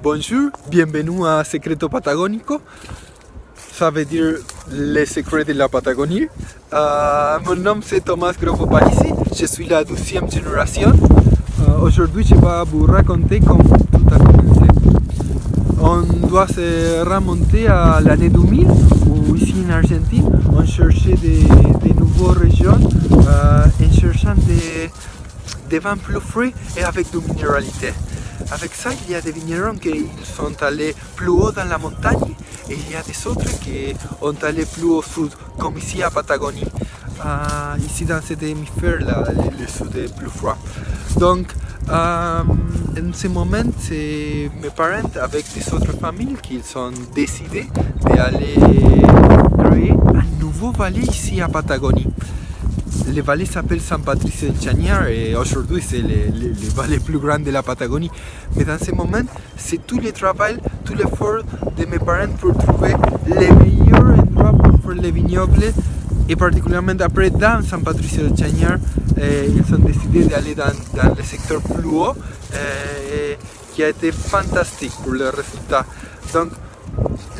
Bonjour, bienvenue à Secreto Patagónico. Ça veut dire les secrets de la Patagonie. Mon nom c'est Thomas Grovo Palisi, je suis la 12e génération. Aujourd'hui je vais vous raconter comment tout a commencé. On doit se remonter à l'année 2000 où ici en Argentine on cherchait des nouvelles régions en cherchant des vins plus frais et avec de minéralité. Avec ça, il y a des vignerons qui sont allés plus haut dans la montagne et il y a des autres qui sont allés plus au sud, comme ici à Patagonie. Ici dans cet hémisphère, le sud est plus froid. Donc, en ce moment, c'est mes parents avec des autres familles qui ont décidé d'aller créer un nouveau vallée ici à Patagonie. Le vallée s'appelle San Patricio del Chañar et aujourd'hui c'est le vallée plus grand de la Patagonie. Mais dans ce moment, c'est tout le travail, tout l'effort de mes parents pour trouver les meilleurs endroits pour faire les vignobles. Et particulièrement après dans San Patricio del Chañar, ils ont décidé d'aller dans le secteur plus haut qui a été fantastique pour le résultat. Donc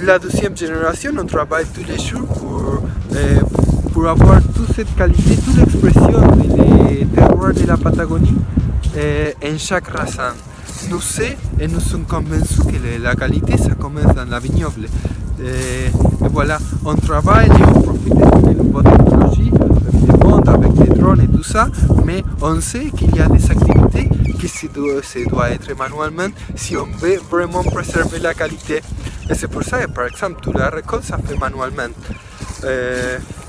la deuxième génération, on travaille tous les jours pour avoir toute cette qualité, toute l'expression des terroirs de la Patagonie en chaque raisin. Nous savons et nous sommes convaincus que la qualité, ça commence dans la vignoble. Et voilà, on travaille et on profite de nouvelles technologies, des montres avec des drones et tout ça, mais on sait qu'il y a des activités qui se doit être manuellement si on veut vraiment préserver la qualité. Et c'est pour ça que, par exemple, toute la récolte, ça fait manuellement.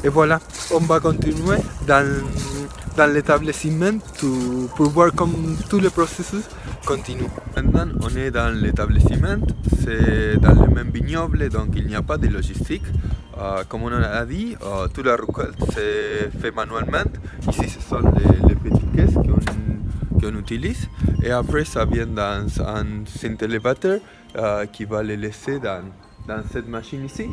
Et voilà, on va continuer dans l'établissement pour voir comment tout le processus continue. Maintenant, on est dans l'établissement, c'est dans le même vignoble, donc il n'y a pas de logistique. Comme on a dit, toute la récolte se fait manuellement. Ici, ce sont les petites caisses qu'on utilise. Et après, ça vient dans un centélévateur qui va les laisser dans cette machine ici.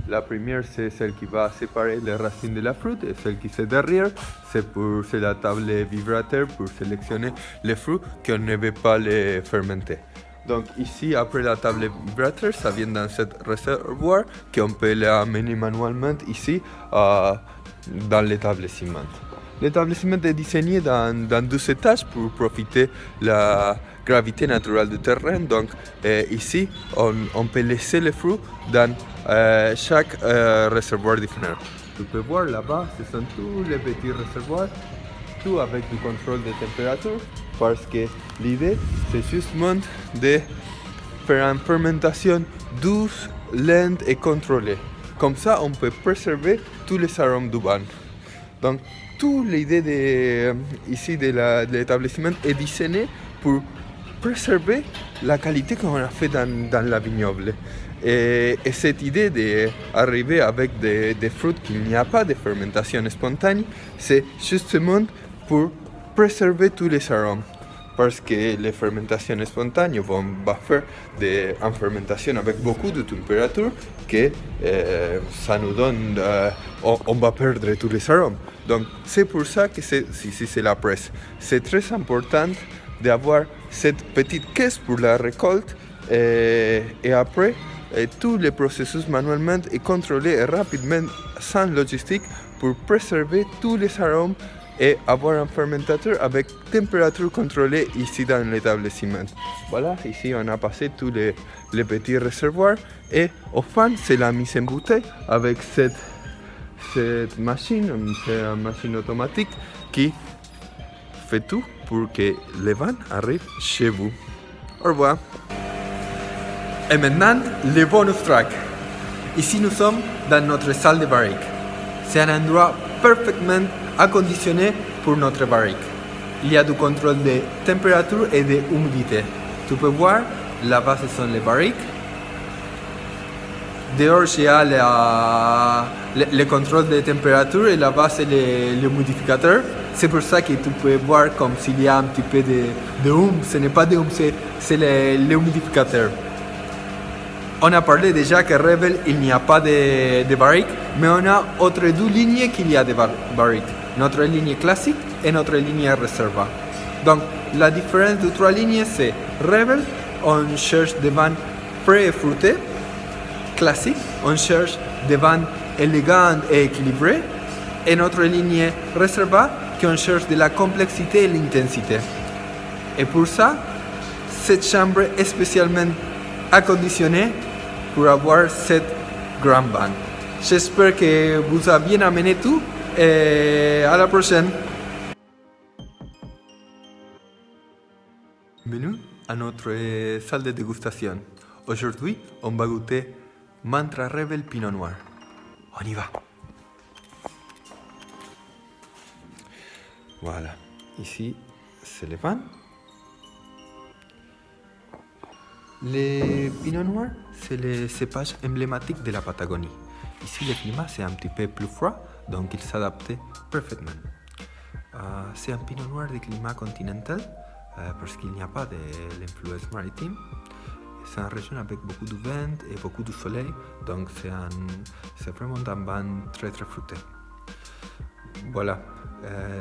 La première, c'est celle qui va séparer les racines de la fruit et celle qui est derrière, c'est la table vibrateur pour sélectionner les fruits qu'on ne veut pas les fermenter. Donc ici, après la table vibrateur, ça vient dans ce réservoir qu'on peut l'amener manuellement ici dans l'établissement. L'établissement est designé dans 2 étages pour profiter de la gravité naturelle du terrain. Donc ici, on peut laisser les fruits dans chaque réservoir différent. Tu peux voir là-bas, ce sont tous les petits réservoirs, tout avec du contrôle de température, parce que l'idée, c'est justement de faire une fermentation douce, lente et contrôlée. Comme ça, on peut préserver tous les arômes du vin. Donc, toute l'idée ici de l'établissement est designée pour préserver la qualité qu'on a fait dans la vignoble. Et cette idée d'arriver avec des fruits qu'il n'y a pas de fermentation spontanée, c'est justement pour préserver tous les arômes. Parce que les fermentations spontanées vont faire une fermentation avec beaucoup de température que ça nous donne, on va perdre tous les arômes. Donc c'est pour ça que c'est la presse. C'est très important d'avoir cette petite caisse pour la récolte et après tout le processus manuellement est contrôlé rapidement sans logistique pour préserver tous les arômes et avoir un fermentateur avec température contrôlée ici dans l'établissement. Voilà, ici on a passé tous les petits réservoirs et au fin c'est la mise en bouteille avec cette machine, c'est une machine automatique qui fait tout pour que le vin arrive chez vous. Au revoir. Et maintenant, le bonus track. Ici nous sommes dans notre salle de barrique. C'est un endroit parfaitement aconditionné pour notre barrique. Il y a du contrôle de température et d'humidité. Tu peux voir, là-bas ce sont les barriques. Dehors, il y a le contrôle de température et là-bas, c'est le humidificateur. C'est pour ça que tu peux voir comme s'il y a un petit peu de hum. Ce n'est pas de hum, c'est le humidificateur. On a parlé déjà que Rebel, il n'y a pas de barrique, mais on a autres 2 lignes qu'il y a de barrique. Notre ligne classique et notre ligne réserva. Donc, la différence de 3 lignes, c'est Rebel on cherche des vins frais et fruités, classiques. On cherche des vins élégants et équilibrés. Et notre ligne Reserva, qu'on cherche de la complexité et l'intensité. Et pour ça, cette chambre est spécialement acconditionnée pour avoir cette grande vin. J'espère que vous a bien amené tout et à la prochaine. Bienvenue à notre salle de dégustation. Aujourd'hui, on va goûter Mantra Rebel Pinot Noir. On y va. Voilà. Ici, c'est le vin. Le Pinot Noir, c'est le cépage emblématique de la Patagonie. Ici, le climat, c'est un petit peu plus froid, donc il s'adapte parfaitement. C'est un Pinot Noir de climat continental, parce qu'il n'y a pas de l'influence maritime. C'est une région avec beaucoup de vent et beaucoup de soleil, donc c'est vraiment un vin très très fruité. Voilà,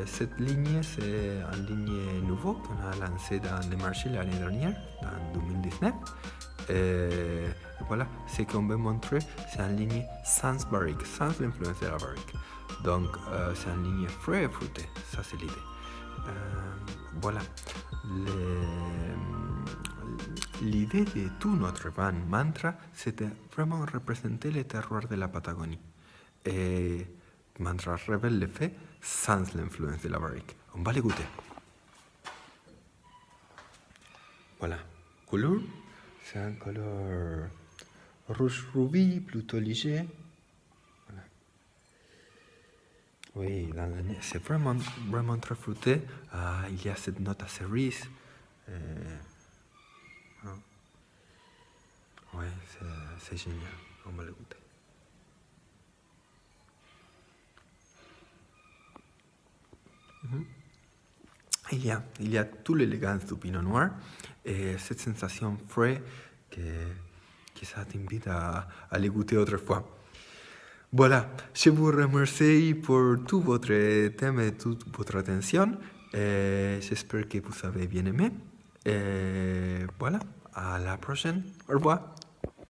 cette ligne, c'est une ligne nouvelle qu'on a lancée dans le marché l'année dernière, en 2019. Et voilà, ce qu'on veut montrer, c'est une ligne sans barrique, sans l'influence de la barrique. Donc, c'est une ligne frais et fruitée, ça c'est l'idée. Voilà, l'idée de tout notre vin Mantra, c'était vraiment représenter les terroirs de la Patagonie. Et Mantra Rebel le fait sans l'influence de la barrique. On va les goûter. Voilà, couleur, c'est un couleur rouge rubis, plutôt léger. Voilà. Oui, dans le nez, c'est vraiment, vraiment très fruité. Il y a cette note à cerise. Oui, c'est génial. On va le goûter. Il y a toute l'élégance du Pinot Noir et cette sensation frais que ça t'invite à le goûter autrefois. Voilà, je vous remercie pour tout votre thème et toute votre attention. J'espère que vous avez bien aimé. Et voilà, à la prochaine. Au revoir.